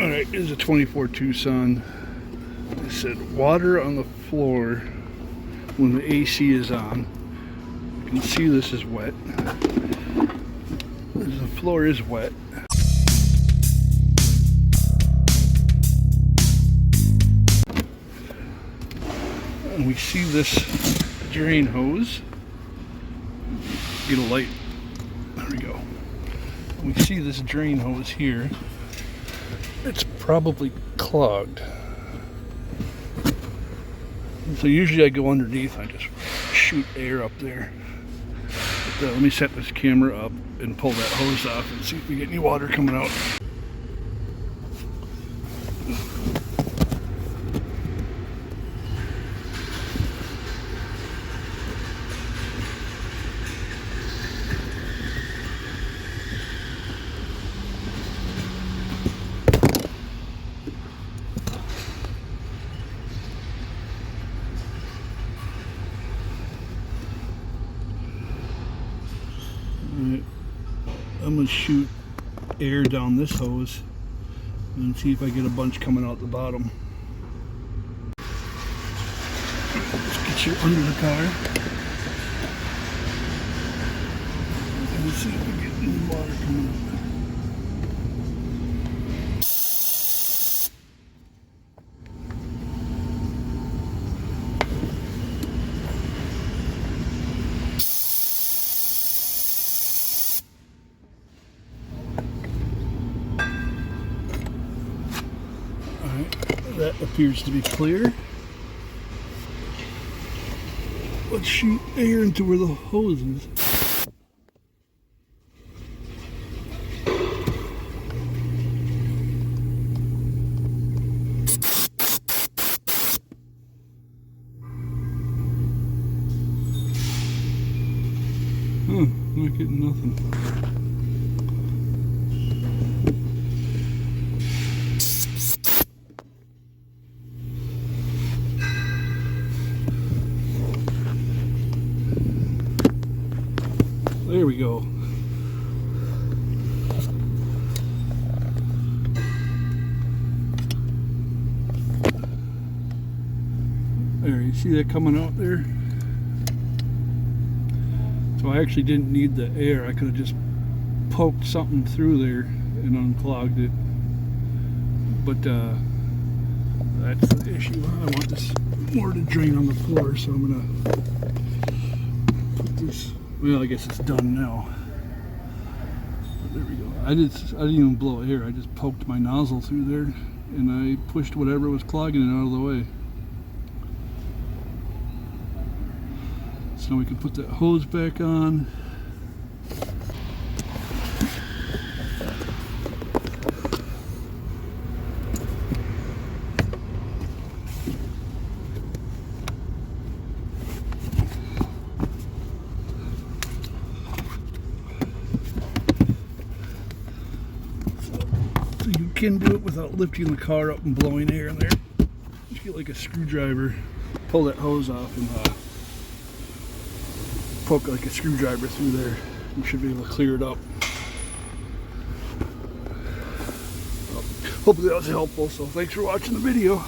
Alright, here's a 24 Tucson. It said water on the floor when the AC is on. You can see this is wet. The floor is wet. And we see this drain hose. Get a light. There we go. We see this drain hose here. It's probably clogged. So usually I go underneath, I just shoot air up there. But, let me set this camera up and pull that hose off and see if we get any water coming out. Alright, I'm going to shoot air down this hose and see if I get a bunch coming out the bottom. Let's get you under the car and see if we get any water coming out. That appears to be clear. Let's shoot air into where the hose is. Not getting nothing. There we go. There, you see that coming out there? So I actually didn't need the air. I could have just poked something through there and unclogged it. But that's the issue. I want this more to drain on the floor, so I'm gonna put this. Well, I guess it's done now. But there we go. I didn't even blow air. I just poked my nozzle through there and I pushed whatever was clogging it out of the way. So now we can put that hose back on. You can do it without lifting the car up and blowing air in there. Just get like a screwdriver, pull that hose off, and poke like a screwdriver through there. You should be able to clear it up. Hopefully that was helpful, so thanks for watching the video.